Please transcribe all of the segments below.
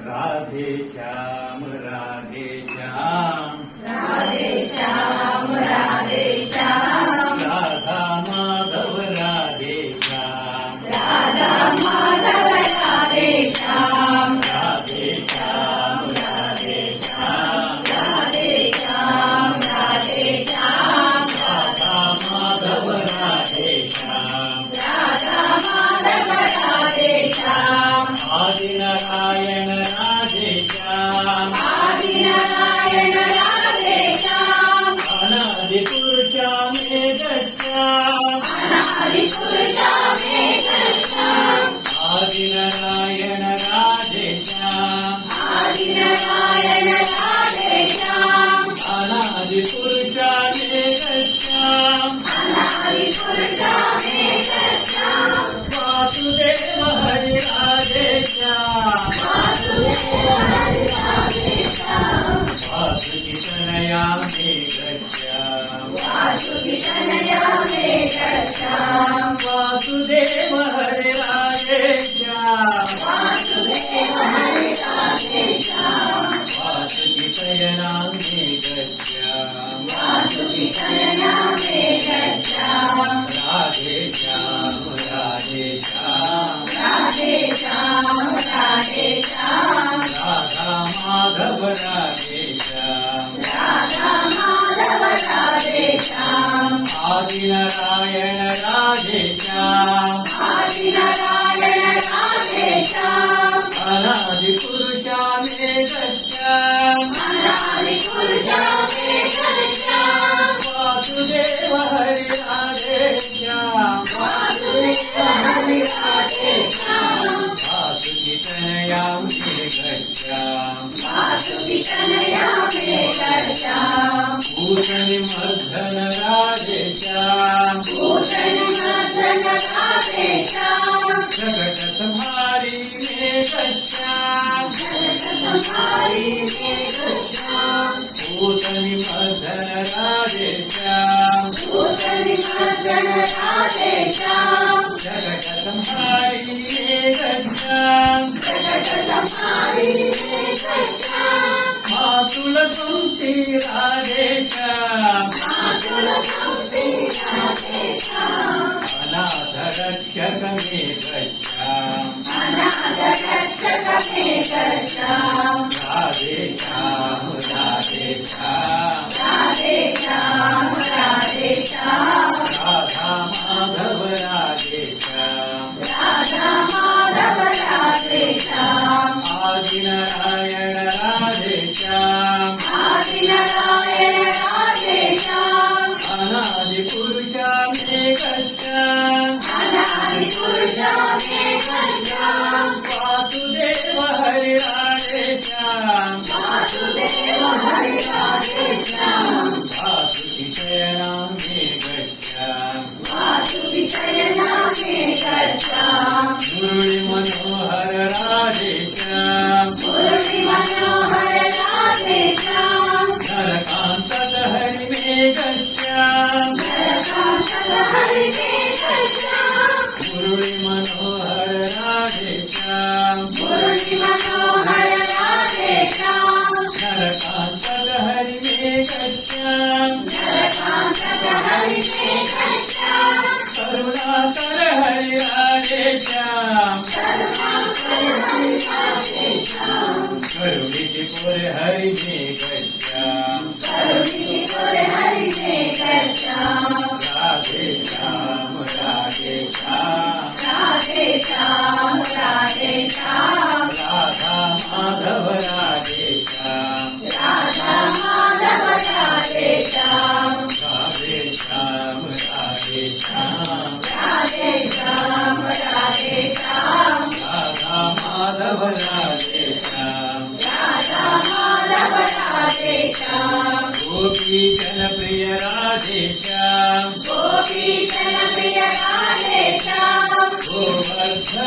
राधे श्याम राधे श्याम राधे श्याम राधे श्याम राधा माधव राधे श्याम राधा माधव राधे श्याम राधे श्याम राधे श्याम राधे श्याम राधे श्याम राधा माधव राधे श्याम राधा माधव राधे श्याम आदि नारायण राधे श्याम आदि नारायण राधे श्याम अनादि पुरुषामेक श्याम अनादि पुरुषामेक श्याम आदि नारायण राधे श्याम आदि नारायण राधे श्याम अनादि पुरुषामेक श्याम अनादि पुरुषामेक श्याम वासुदेव हरि राधे श्याम वासुदेव हरि राधे श्याम वासुकी तनयामेक श्याम वासुकी तनयामेक श्याम वासुदेव हरि राधे श्याम वासुदेव हरि राधे श्याम वासुकी तनयामेक श्याम वासुकी तनयामेक श्याम राधे श्याम राधे श्याम राधे श्याम राधे श्याम राधा माधव राधे श्याम राधा माधव राधे श्याम आदि नारायण राधे श्याम आदि नारायण राधे श्याम अनादि पुरुषामेक श्याम अनादि पुरुषामेक श्याम वासुदेव हरि राधे श्याम वासुदेव हरि राधे श्याम वासुकी तनयामेक श्याम वासुकी तनयामेक श्याम भूषणि मर्दन राधे श्याम भूषण मर्दन राधे श्याम जगत संहारी मेघ श्याम जगत संहारी मेघ श्याम भूषणि मर्दन राधे श्याम भूषण मर्दन राधे श्याम जगत संहारी मेघ श्याम जगत संहारी मेघ श्याम मातुल तुलसी राधे श्याम मातुल तुलसी राधे श्याम अनाथ रक्षक मेघ श्याम अनाथ रक्षक मेघ श्याम राधे श्याम राधे श्याम राधे श्याम राधे श्याम राधा माधव राधे श्याम राधा माधव राधे श्याम आदि नारायण राधे श्याम आदि नारायण राधे श्याम अनादि पुरुषामेक श्याम अनादि पुरुषामेक श्याम वासुदेव हरि राधे श्याम वासुदेव हरि राधे श्याम वासुकी शयनामेक श्याम वासुकी शयनामेक श्याम मुरली मनोहर राधे श्याम मुरली मनोहर राधे श्याम नरकांत हरि मेघ श्याम नरकांत हरि मेघ श्याम मुरली मनोहर राधे श्याम मुरली मनोहर राधे श्याम नरकांत हरि मेघ श्याम नरकांत हरि मेघ श्याम करुणाकर हरि राधे श्याम करुणाकर हरि राधे श्याम करुणिपुर हरि मेघ श्याम करुणिपुर हरि मेघ श्याम राधे श्याम राधे श्याम राधे श्याम राधे श्याम राधा माधव राधे श्याम राधा माधव राधे श्याम राधे श्याम राधे श्याम राधे श्याम राधे श्याम राधा माधव राधे श्याम राधा माधव राधे श्याम गोपी जनप्रिय राधे श्याम गोपी जनप्रिय राधे श्याम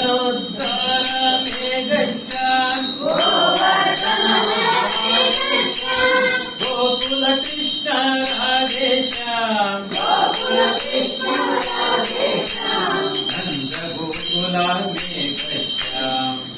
गोवर्धनोद्धार मेघ श्याम गोवर्धन राधे श्याम गोकुल कृष्ण राधे श्याम गोकुल कृष्ण राधे श्याम नंद गोकुल गच्छामि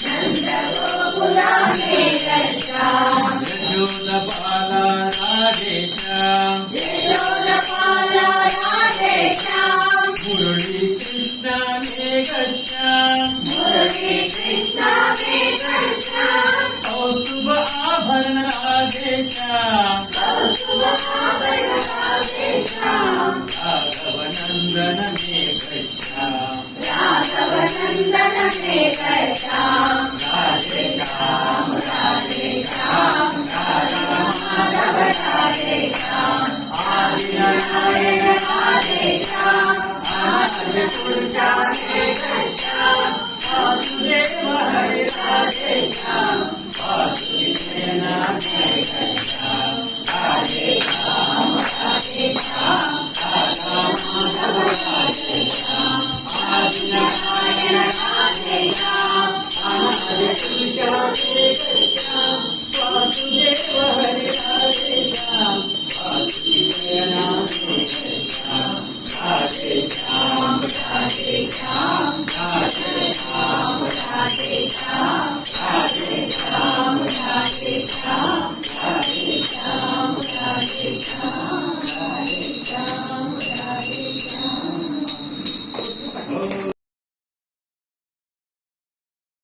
नन्दगोकुला मे गच्छामि यशोदबाला राधेश्याम यशोदबाला राधेश्याम मुरलीकृष्ण मे गच्छामि मुरलीकृष्ण मे गच्छामि कौस्तुभ आभरण राधेश्याम कौस्तुभ आभरण राधेश्याम राघवनन्दन मे गच्छामि राघवनन्दन मे गच्छामि राधेश्याम राधेश्याम राधमाधव राधेश्याम आदिनारायण राधेश्याम आदिपुरुषा मे गच्छामि वासुदेव हरे राधेश्याम वासुदेवन मे गच्छामि राधेश्याम राधेश्याम राधमाधव राधेश्याम आदिनारायण राधेश्याम आदिपुरुषा मे गच्छामि वासुदेव हरे राधेश्याम वासुदेवन मे गच्छामि राधेश्याम राधेश्याम राधेश्याम राधेश्याम राधेश्याम राधेश्याम राधेश्याम राधेश्याम